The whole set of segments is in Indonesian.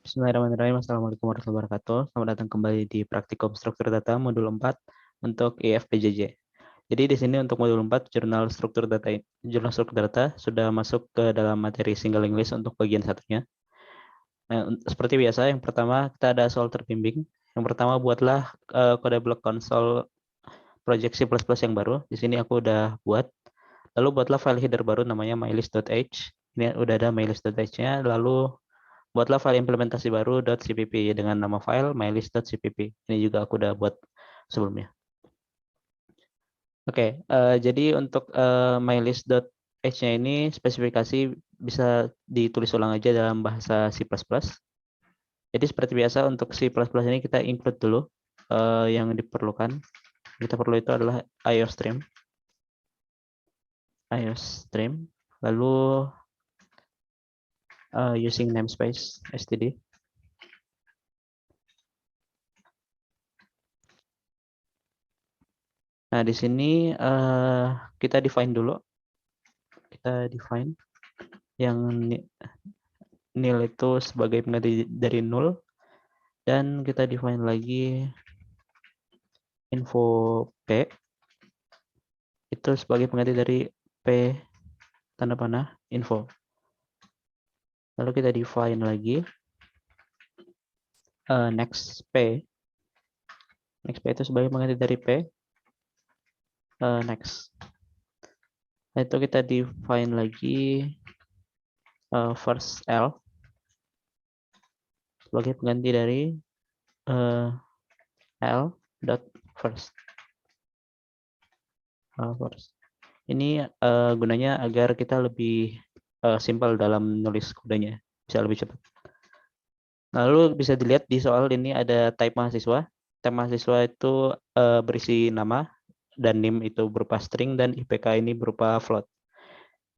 Bismillahirrahmanirrahim. Assalamualaikum warahmatullahi wabarakatuh. Selamat datang kembali di Praktikum Struktur Data modul 4 untuk IFPJJ. Jadi di sini untuk modul 4 jurnal struktur data sudah masuk ke dalam materi single English untuk bagian satunya. Nah, seperti biasa yang pertama kita ada soal terbimbing. Yang pertama buatlah kode blok konsol project C++ yang baru. Di sini aku udah buat. Lalu buatlah file header baru namanya mylist.h. Ini udah ada mylist.h-nya. Lalu buatlah file implementasi baru .cpp dengan nama file mylist.cpp. Ini juga aku udah buat sebelumnya. Oke, jadi untuk mylist.h-nya ini spesifikasi bisa ditulis ulang aja dalam bahasa C++. Jadi seperti biasa untuk C++ ini kita include dulu yang diperlukan. Kita perlu itu adalah IOStream. Lalu using namespace std. Nah, di sini kita define dulu. Kita define yang nil itu sebagai pengganti dari null, dan kita define lagi info p itu sebagai pengganti dari p tanda panah info. Lalu kita define lagi next p itu sebagai pengganti dari p next. Nah, itu kita define lagi first L sebagai pengganti dari L dot first. Ini gunanya agar kita lebih simpel dalam nulis kodenya, bisa lebih cepat. Lalu bisa dilihat di soal ini ada type mahasiswa. Type mahasiswa itu berisi nama dan NIM itu berupa string dan IPK ini berupa float.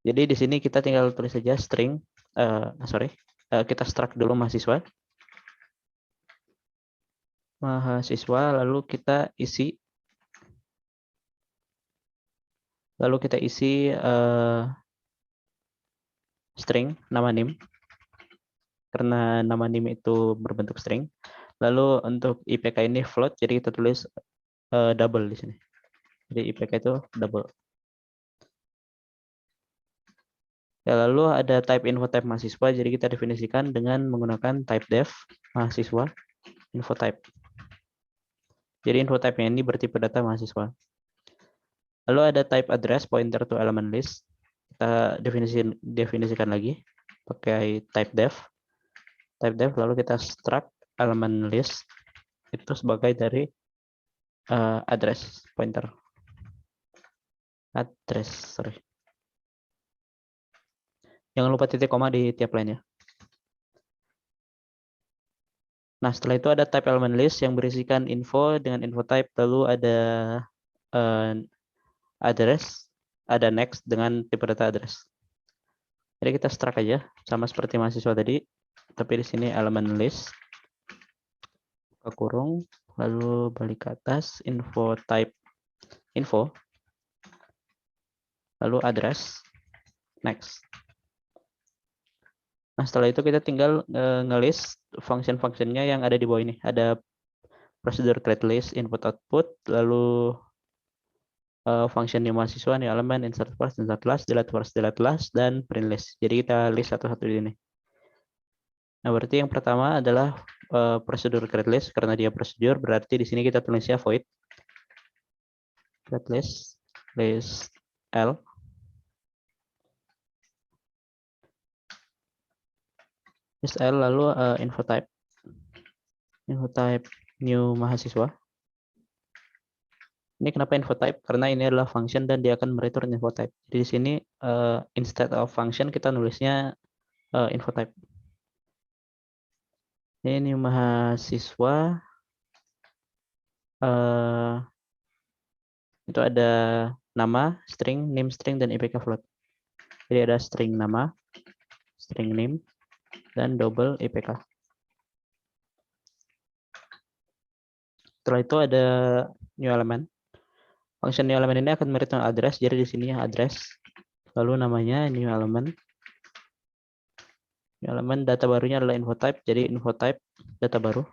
Jadi di sini kita tinggal tulis saja string, kita struct dulu mahasiswa, lalu kita isi string nama NIM karena nama NIM itu berbentuk string. Lalu untuk IPK ini float, jadi kita tulis double di sini. Jadi IPK itu double. Ya, lalu ada type info type mahasiswa, jadi kita definisikan dengan menggunakan type def mahasiswa info type. Jadi info type-nya ini bertipe data mahasiswa. Lalu ada type address pointer to element list. Kita definisikan lagi pakai type def. Lalu kita struct element list itu sebagai dari address pointer. Jangan lupa titik koma di tiap lainnya. Nah, setelah itu ada type element list yang berisikan info dengan info type, lalu ada address, ada next dengan tipe data address. Jadi kita struct aja sama seperti mahasiswa tadi, tapi di sini element list buka kurung, lalu balik ke atas info type info, lalu address next. Nah, setelah itu kita tinggal ngelist function-functionnya yang ada di bawah ini. Ada procedure create list, input output, lalu function new mahasiswa, new element, insert first, insert last, delete first, delete last, dan print list. Jadi kita list satu-satu di sini. Nah, berarti yang pertama adalah procedure create list. Karena dia procedure, berarti di sini kita tulisnya void create list L. Lalu info type new mahasiswa. Ini kenapa info type? Karena ini adalah function dan dia akan mereturn info type. Jadi di sini instead of function kita nulisnya info type. Ini mahasiswa itu ada nama, string, name string, dan IPK float. Jadi ada string nama, string name, dan double IPK. Setelah itu ada new element. Function new element ini akan mereturn address. Jadi di sini address, lalu namanya new element, Elemen data barunya adalah info type, jadi info type data baru.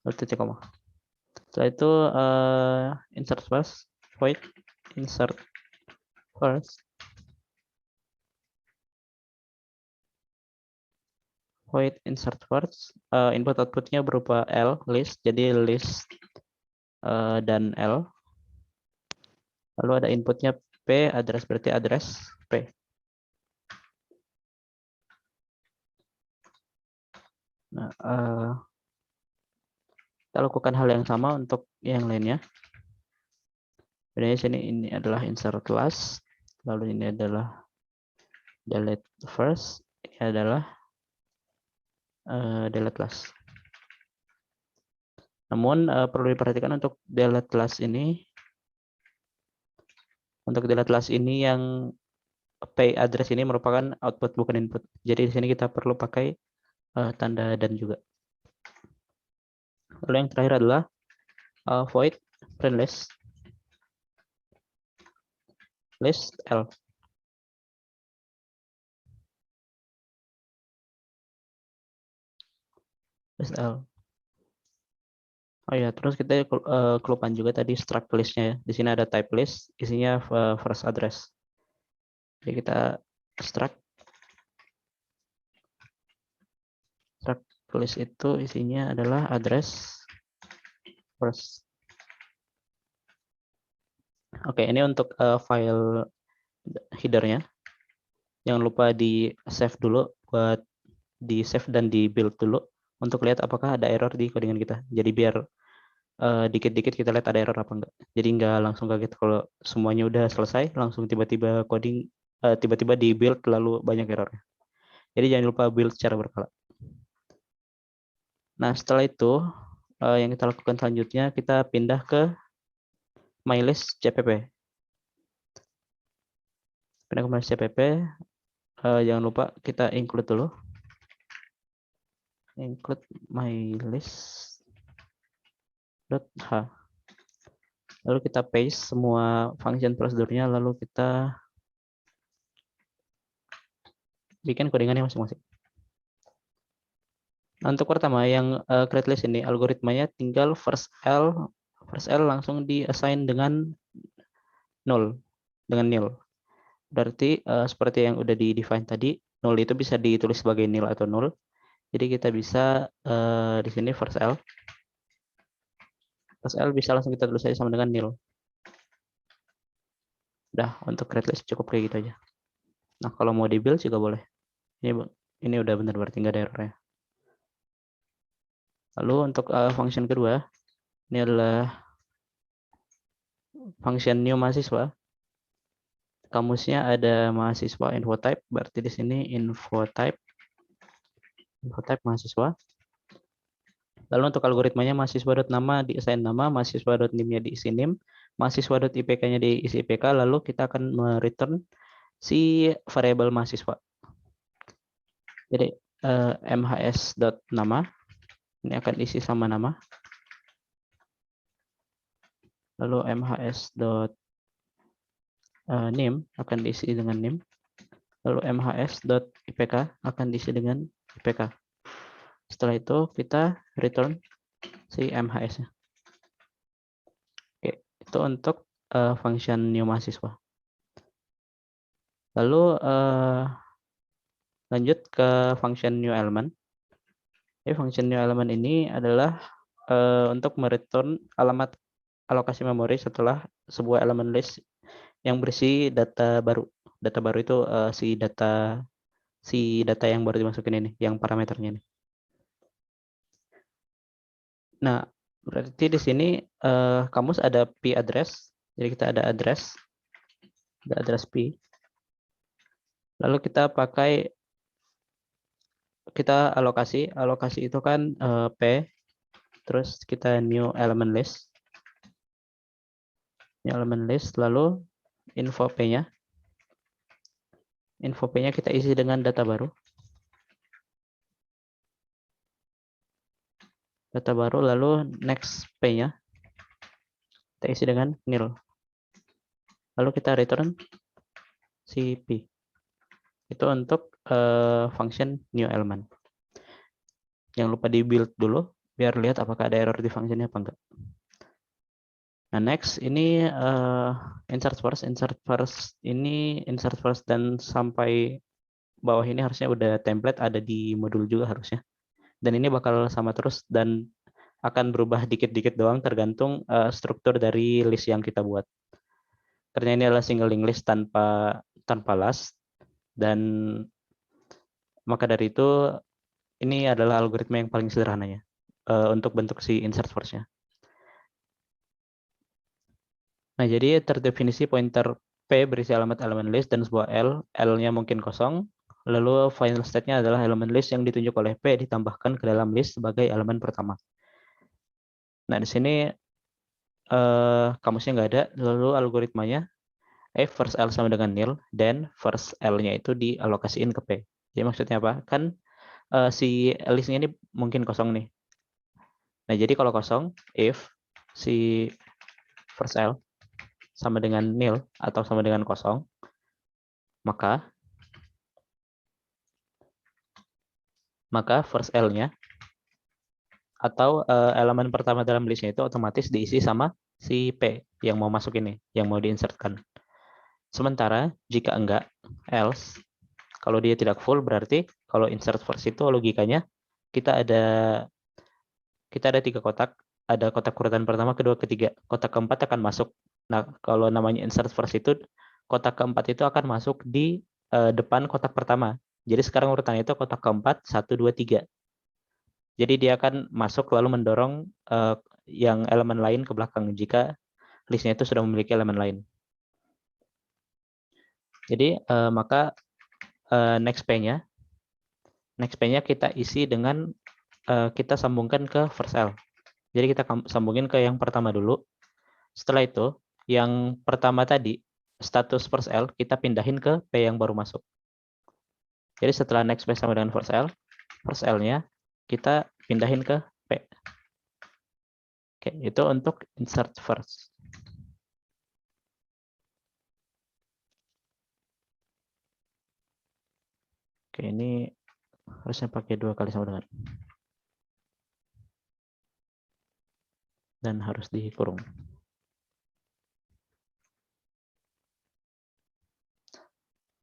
Titik koma. Setelah itu insert first, void insert first, void insert first. Input outputnya berupa L list, jadi list dan L. Lalu ada inputnya P, address berarti address P. Nah, kita lakukan hal yang sama untuk yang lainnya. Bedanya sini ini adalah insert class, lalu ini adalah delete first, ini adalah delete class. Namun perlu diperhatikan untuk delete class ini. Untuk delete class ini yang pay address ini merupakan output bukan input. Jadi di sini kita perlu pakai tanda dan juga. Lalu yang terakhir adalah void print list L. List L. Oh ya, terus kita kelupaan juga tadi struct listnya ya. Di sini ada type list, isinya first address. Jadi kita struct list itu isinya adalah address first. Oke, ini untuk file headernya. Jangan lupa di save dulu buat di save dan di build dulu untuk lihat apakah ada error di codingan kita. Jadi biar dikit-dikit kita lihat ada error apa enggak. Jadi enggak langsung kaget kalau semuanya udah selesai, langsung tiba-tiba coding, tiba-tiba di build lalu banyak errornya. Jadi jangan lupa build secara berkala. Nah setelah itu yang kita lakukan selanjutnya kita pindah ke mylist cpp. Pindah ke mylist cpp, jangan lupa kita include dulu. Include mylist.h. Lalu kita paste semua function prosedurnya, lalu kita bikin codingannya masing-masing. Nah, untuk pertama yang create list ini algoritmanya tinggal first L langsung di-assign dengan 0, dengan nil. Berarti seperti yang udah di-define tadi, 0 itu bisa ditulis sebagai nil atau 0. Jadi kita bisa di sini first L bisa langsung kita tulis aja sama dengan nil. Udah, untuk create list cukup kayak gitu aja. Nah, kalau mau di build juga boleh. Ini udah benar berarti nggak ada errornya. Lalu untuk function kedua, ini adalah function new mahasiswa. Kamusnya ada mahasiswa info type, berarti di sini info type mahasiswa. Lalu untuk algoritmanya mahasiswa.nama diassign nama, mahasiswa.nim-nya diisi nim, mahasiswa.ipk-nya diisi IPK, lalu kita akan mereturn si variabel mahasiswa. Jadi mhs.nama ini akan isi sama nama. Lalu mhs.nim akan diisi dengan nim. Lalu mhs.ipk akan diisi dengan IPK. Setelah itu kita return si mhs-nya. Oke, itu untuk function new mahasiswa. Lalu lanjut ke function new element. Jadi function new element ini adalah untuk mereturn alamat alokasi memori setelah sebuah elemen list yang berisi data baru. Data baru itu si data yang baru dimasukin ini, yang parameternya ini. Nah, berarti di sini kamus ada p address. Jadi kita ada address p. Lalu kita alokasi itu kan p, terus kita new element list, lalu info p-nya kita isi dengan data baru, lalu next p-nya kita isi dengan nil, lalu kita return si p. Itu untuk function new element. Jangan lupa di build dulu biar lihat apakah ada error di functionnya apa enggak. Nah, next ini insert first ini insert first dan sampai bawah ini harusnya udah template ada di modul juga harusnya. Dan ini bakal sama terus dan akan berubah dikit-dikit doang tergantung struktur dari list yang kita buat. Karena ini adalah single linked list tanpa last, dan maka dari itu ini adalah algoritma yang paling sederhananya untuk bentuk si insert first-nya. Nah, jadi terdefinisi pointer P berisi alamat elemen list dan sebuah L-nya mungkin kosong. Lalu final state-nya adalah elemen list yang ditunjuk oleh P ditambahkan ke dalam list sebagai elemen pertama. Nah, di sini kamusnya nggak ada, lalu algoritmanya first L sama dengan nil, dan first L-nya itu dialokasiin ke P. Jadi maksudnya apa? Kan si list-nya ini mungkin kosong nih. Nah, jadi kalau kosong, if si first L sama dengan nil atau sama dengan kosong, maka first L-nya atau elemen pertama dalam listnya itu otomatis diisi sama si P yang mau masuk ini, yang mau diinsertkan. Sementara jika enggak, else, kalau dia tidak full berarti kalau insert first itu logikanya kita ada 3 kotak, ada kotak urutan pertama, kedua, ketiga. Kotak keempat akan masuk. Nah, kalau namanya insert first itu kotak keempat itu akan masuk di depan kotak pertama. Jadi sekarang urutannya itu kotak keempat 1 2 3. Jadi dia akan masuk lalu mendorong yang elemen lain ke belakang jika listnya itu sudah memiliki elemen lain. Jadi maka next P-nya kita isi dengan kita sambungkan ke first L. Jadi kita sambungin ke yang pertama dulu. Setelah itu yang pertama tadi status first L kita pindahin ke P yang baru masuk. Jadi setelah next P sama dengan first L-nya kita pindahin ke P. Oke, itu untuk insert first. Oke, ini harusnya pakai 2 kali sama dengan. Dan harus dikurung.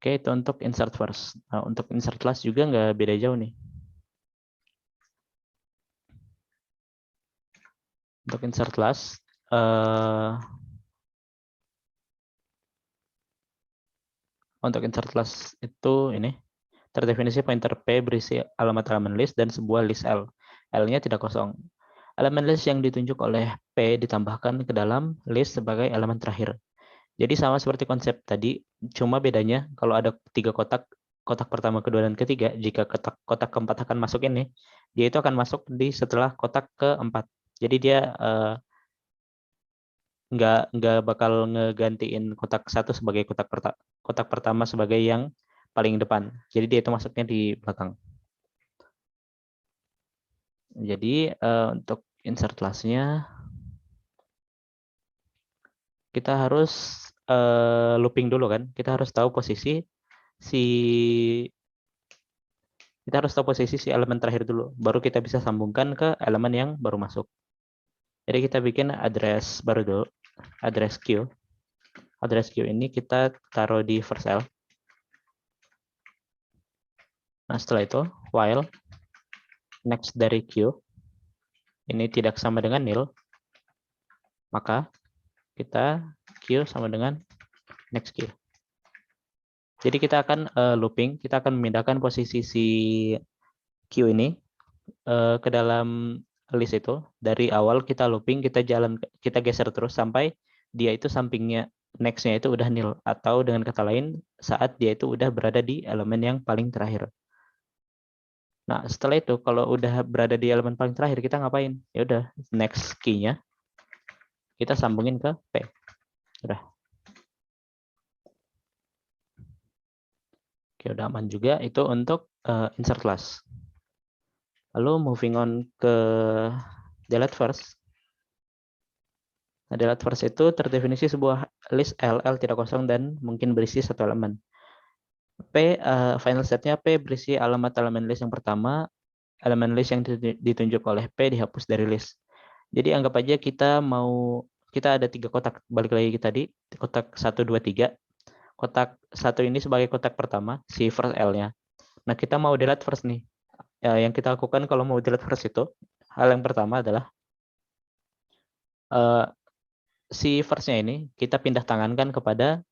Oke, itu untuk insert first. Nah, untuk insert last juga nggak beda jauh nih. Untuk insert last, itu ini terdefinisi pointer P berisi alamat elemen list dan sebuah list L. L-nya tidak kosong. Elemen list yang ditunjuk oleh P ditambahkan ke dalam list sebagai elemen terakhir. Jadi sama seperti konsep tadi, cuma bedanya kalau ada 3 kotak, kotak pertama, kedua, dan ketiga, jika kotak keempat akan masuk ini, dia itu akan masuk di setelah kotak keempat. Jadi dia nggak bakal ngegantiin kotak satu sebagai kotak pertama sebagai yang paling depan. Jadi dia itu masuknya di belakang. Jadi untuk insert last-nya kita harus looping dulu kan. Kita harus tahu posisi si elemen terakhir dulu. Baru kita bisa sambungkan ke elemen yang baru masuk. Jadi kita bikin address baru dulu, address queue. Address queue ini kita taruh di first L. Nah, setelah itu while next dari queue ini tidak sama dengan nil, maka kita queue sama dengan next queue. Jadi kita akan looping, kita akan memindahkan posisi si queue ini ke dalam list itu. Dari awal kita looping, kita geser terus sampai dia itu sampingnya next-nya itu udah nil, atau dengan kata lain saat dia itu udah berada di elemen yang paling terakhir. Nah, setelah itu kalau udah berada di elemen paling terakhir kita ngapain? Ya udah, next key-nya kita sambungin ke P. Udah. Oke, udah aman juga itu untuk insert last. Lalu moving on ke delete first. Nah, delete first itu terdefinisi sebuah list L tidak kosong dan mungkin berisi satu elemen. Final setnya P berisi alamat elemen list yang pertama, elemen list yang ditunjuk oleh P dihapus dari list. Jadi anggap aja kita ada 3 kotak, balik lagi ke tadi, kotak 1, 2, 3. Kotak 1 ini sebagai kotak pertama, si first L-nya. Nah, kita mau delete first nih. Yang kita lakukan kalau mau delete first itu, hal yang pertama adalah si first-nya ini kita pindah tangankan kepada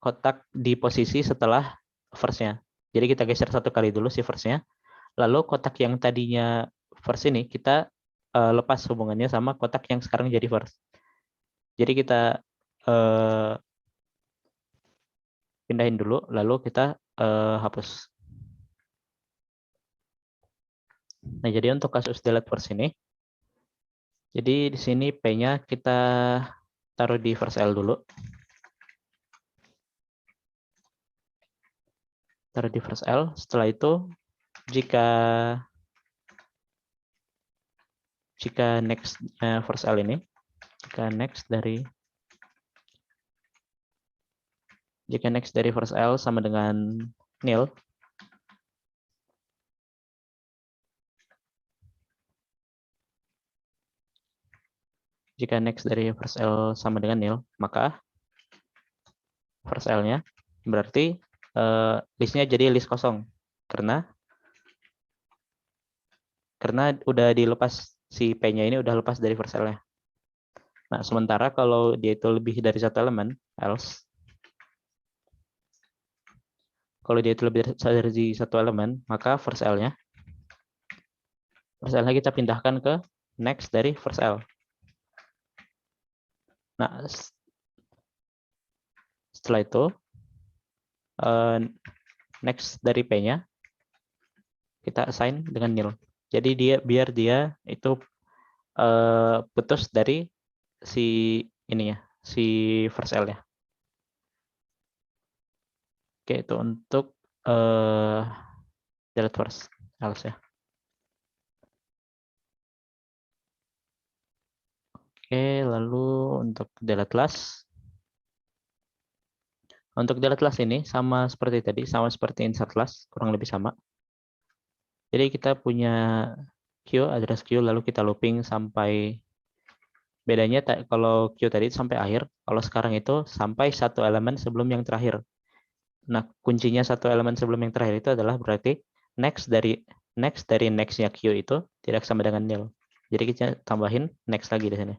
kotak di posisi setelah first-nya. Jadi kita geser 1 kali dulu si first-nya. Lalu kotak yang tadinya first ini kita lepas hubungannya sama kotak yang sekarang jadi first. Jadi kita pindahin dulu, lalu kita hapus. Nah, jadi untuk kasus delete first ini, jadi di sini P-nya kita taruh di first L dulu. Taruh di first L. Setelah itu, jika next first L ini, jika next dari first L sama dengan nil, jika next dari first L sama dengan nil, maka first L-nya berarti listnya jadi list kosong karena udah dilepas, si P-nya ini udah lepas dari first L-nya. Nah, sementara kalau dia itu lebih dari 1 elemen, else, kalau dia itu lebih dari 1 elemen, maka first L-nya kita pindahkan ke next dari first L. Nah, setelah itu next dari P-nya kita assign dengan nil. Jadi biar dia itu putus dari si first L-nya. Oke, itu untuk delete first else ya. Oke, lalu untuk delete last. Untuk delete last ini sama seperti tadi, sama seperti insert last, kurang lebih sama. Jadi kita punya queue, address queue, lalu kita looping sampai, bedanya kalau queue tadi sampai akhir, kalau sekarang itu sampai 1 elemen sebelum yang terakhir. Nah, kuncinya 1 elemen sebelum yang terakhir itu adalah berarti next dari next-nya queue itu tidak sama dengan nil. Jadi kita tambahin next lagi di sini.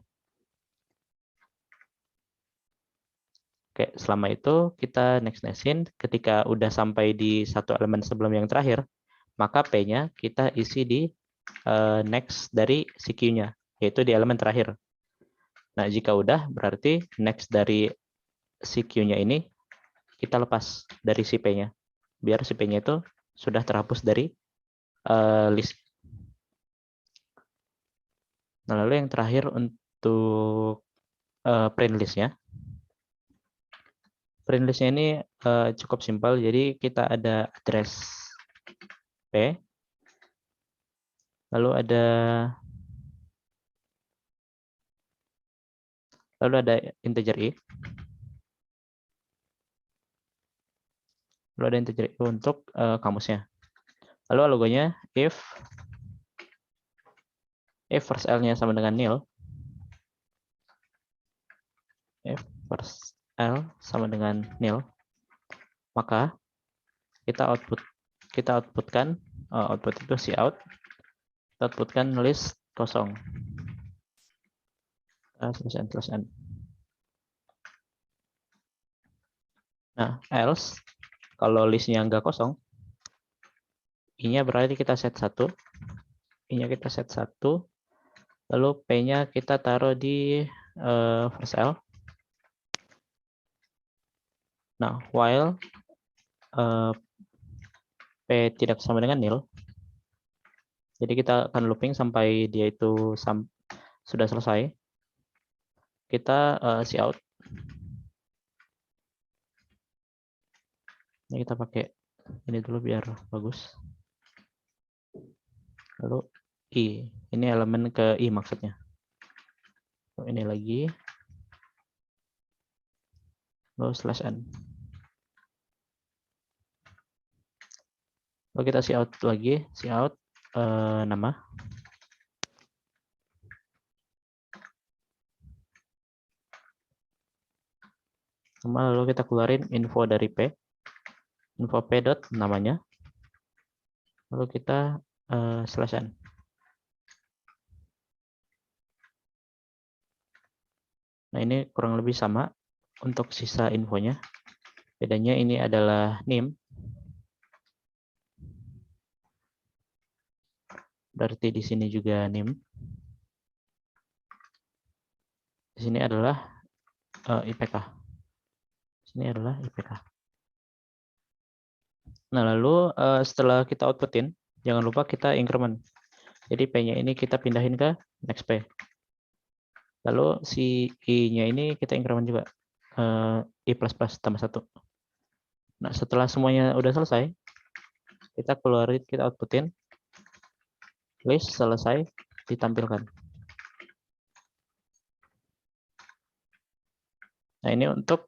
Oke, selama itu kita next-nextin. Ketika udah sampai di 1 elemen sebelum yang terakhir, maka P-nya kita isi di next dari si queue-nya, yaitu di elemen terakhir. Nah, jika udah, berarti next dari si queue-nya ini kita lepas dari si P-nya. Biar si P-nya itu sudah terhapus dari list. Nah, lalu yang terakhir untuk print list-nya. Print list-nya ini cukup simpel, jadi kita ada address P, lalu ada integer I, lalu ada integer I untuk kamusnya. Lalu logonya if first L-nya sama dengan nil, if first L sama dengan nil, maka kita outputkan output itu cout, kita outputkan list kosong. /n. Nah, else kalau listnya nggak kosong, I-nya berarti kita set 1, I-nya kita set 1, lalu P-nya kita taruh di first L. Nah, while P tidak sama dengan nil, jadi kita akan looping sampai dia itu sudah selesai. Kita cout. Ini kita pakai ini dulu biar bagus. Lalu I, ini elemen ke I maksudnya. Ini lagi. Lalu /n. Lalu kita cout lagi, cout nama. Lalu kita keluarin info dari P. Info P dot namanya. Lalu kita slash n. Nah, ini kurang lebih sama untuk sisa infonya. Bedanya ini adalah name. Berarti di sini juga name. Di sini adalah IPK. Di sini adalah IPK. Nah, lalu setelah kita outputin, jangan lupa kita increment. Jadi P-nya ini kita pindahin ke next P. Lalu si I-nya ini kita increment juga. I++ tambah 1. Nah, setelah semuanya udah selesai, kita keluarin, kita outputin. List selesai, ditampilkan. Nah, ini untuk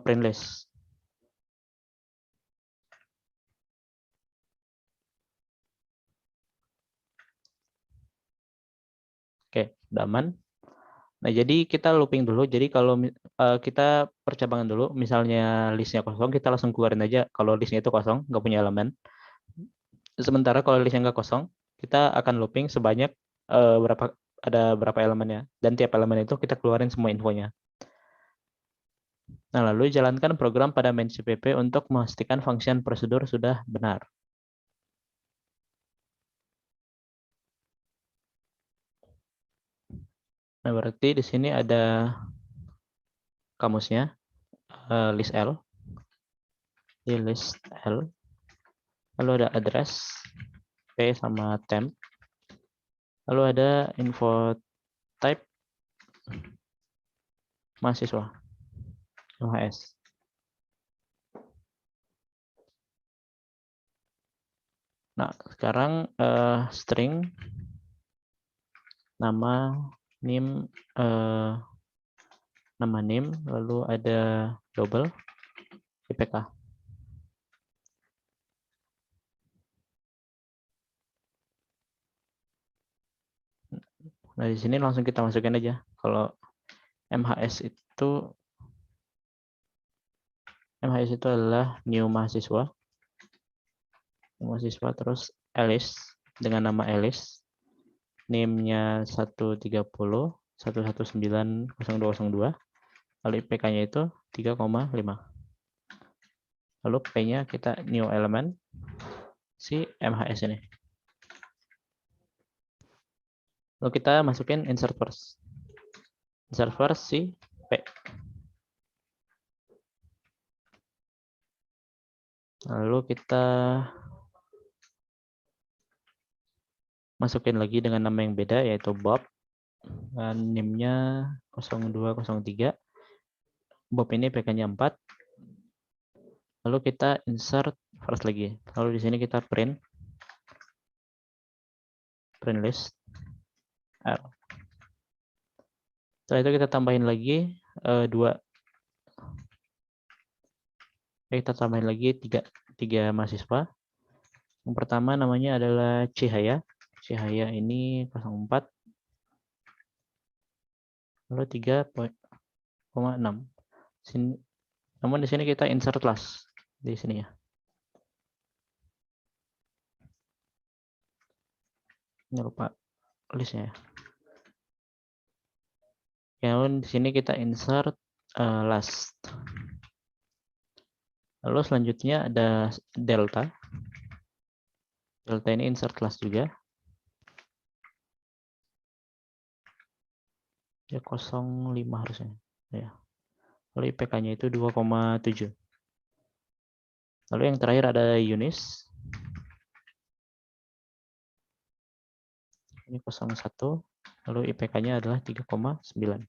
print list. Oke, udah aman. Nah, jadi kita looping dulu. Jadi kalau kita percabangan dulu, misalnya listnya kosong, kita langsung keluarin aja kalau listnya itu kosong, nggak punya elemen. Sementara kalau listnya nggak kosong, kita akan looping sebanyak ada berapa elemennya. Dan tiap elemen itu kita keluarin semua infonya. Nah, lalu jalankan program pada main CPP untuk memastikan function prosedur sudah benar. Nah, berarti di sini ada kamusnya, list L. Di list L. Lalu ada address, P sama temp. Lalu ada info type, mahasiswa, MHS. Nah, sekarang string, nama, nim, nama nim, lalu ada double, IPK. Nah, di sini langsung kita masukin aja. Kalau MHS itu adalah new mahasiswa. Mahasiswa terus Alice dengan nama Alice. Name-nya 130 1190202. Lalu IPK-nya itu 3,5. Lalu P-nya kita new element si MHS ini. Lalu kita masukin insert first. Insert first si P. Lalu kita masukin lagi dengan nama yang beda yaitu Bob. Dan name-nya 0203. Bob ini PK-nya 4. Lalu kita insert first lagi. Lalu di sini kita print list R. Setelah itu kita tambahin lagi 2. Kita tambahin lagi 3 mahasiswa. Yang pertama namanya adalah Cihaya. Cihaya ini 04. Lalu 3,6. Namun di sini kita insert class di sini ya. Ini lupa listnya ya. Kemudian di sini kita insert last. Lalu selanjutnya ada delta. Delta ini insert class juga. Ya 05 harusnya. Ya. Lalu IPK-nya itu 2,7. Lalu yang terakhir ada Yunis. Ini 01. Lalu IPK-nya adalah 3,9.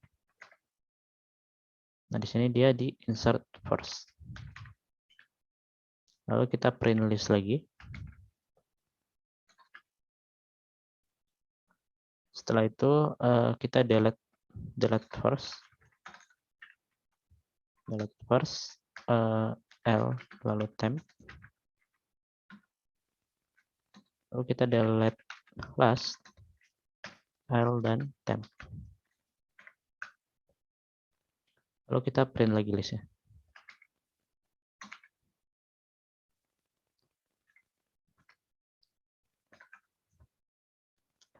Nah, di sini dia di insert first. Lalu kita print list lagi. Setelah itu kita delete first. Delete first L lalu temp. Lalu kita delete last, file, dan temp. Lalu kita print lagi listnya.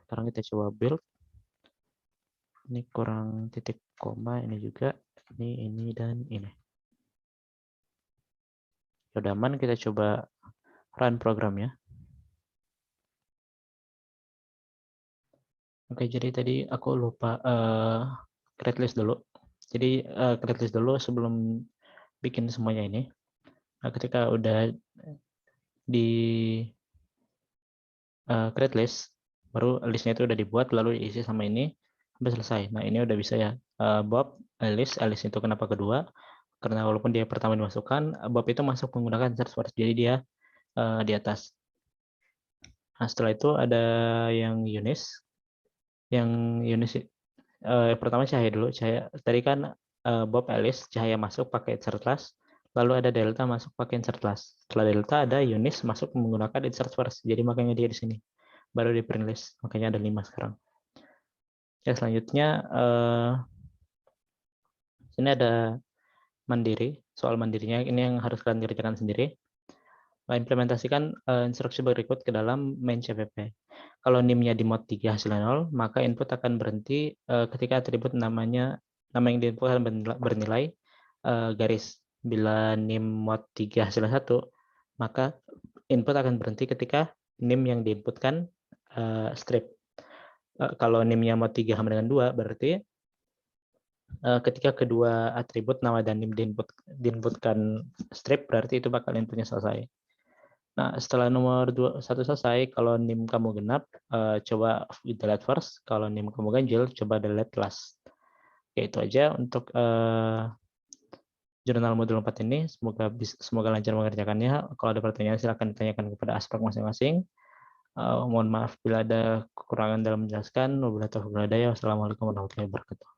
Sekarang kita coba build. Ini kurang titik koma, ini juga, ini, dan ini. Sudah aman, kita coba run programnya. Oke, jadi tadi aku lupa create list dulu. Jadi create list dulu sebelum bikin semuanya ini. Nah, ketika udah di create list, baru listnya itu udah dibuat, lalu diisi sama ini, sampai selesai. Nah, ini udah bisa ya. Bob, Alice itu kenapa kedua? Karena walaupun dia pertama dimasukkan, Bob itu masuk menggunakan search first, jadi dia di atas. Nah, setelah itu ada yang Eunice. Yang Eunice pertama Cahaya dulu. Cahaya tadi kan Bob, Alice, Cahaya masuk pakai insert last, lalu ada Delta masuk pakai insert last. Setelah Delta ada Eunice masuk menggunakan insert first. Jadi makanya dia di sini. Baru di print list. Makanya ada 5 sekarang. Ya, selanjutnya sini ada mandiri. Soal mandirinya ini yang harus kalian kerjakan sendiri. Implementasikan instruksi berikut ke dalam main CPP. Kalau NIM-nya di mod 3 hasilnya 0, maka input akan berhenti ketika atribut nama yang diinput akan bernilai garis. Bila NIM mod 3 hasilnya 1, maka input akan berhenti ketika NIM yang diinputkan strip. Kalau NIM-nya mod 3 sama dengan 2, berarti ketika kedua atribut nama dan NIM diinputkan strip, berarti itu bakal inputnya selesai. Nah, setelah nomor 1 selesai, kalau NIM kamu genap, coba delete first. Kalau NIM kamu ganjil, coba delete last. Oke, itu aja untuk jurnal modul 4 ini. Semoga lancar mengerjakannya. Kalau ada pertanyaan, silakan ditanyakan kepada aspek masing-masing. Mohon maaf bila ada kekurangan dalam menjelaskan. Wabillahi taufiq wal hidayah. Wassalamualaikum warahmatullahi wabarakatuh.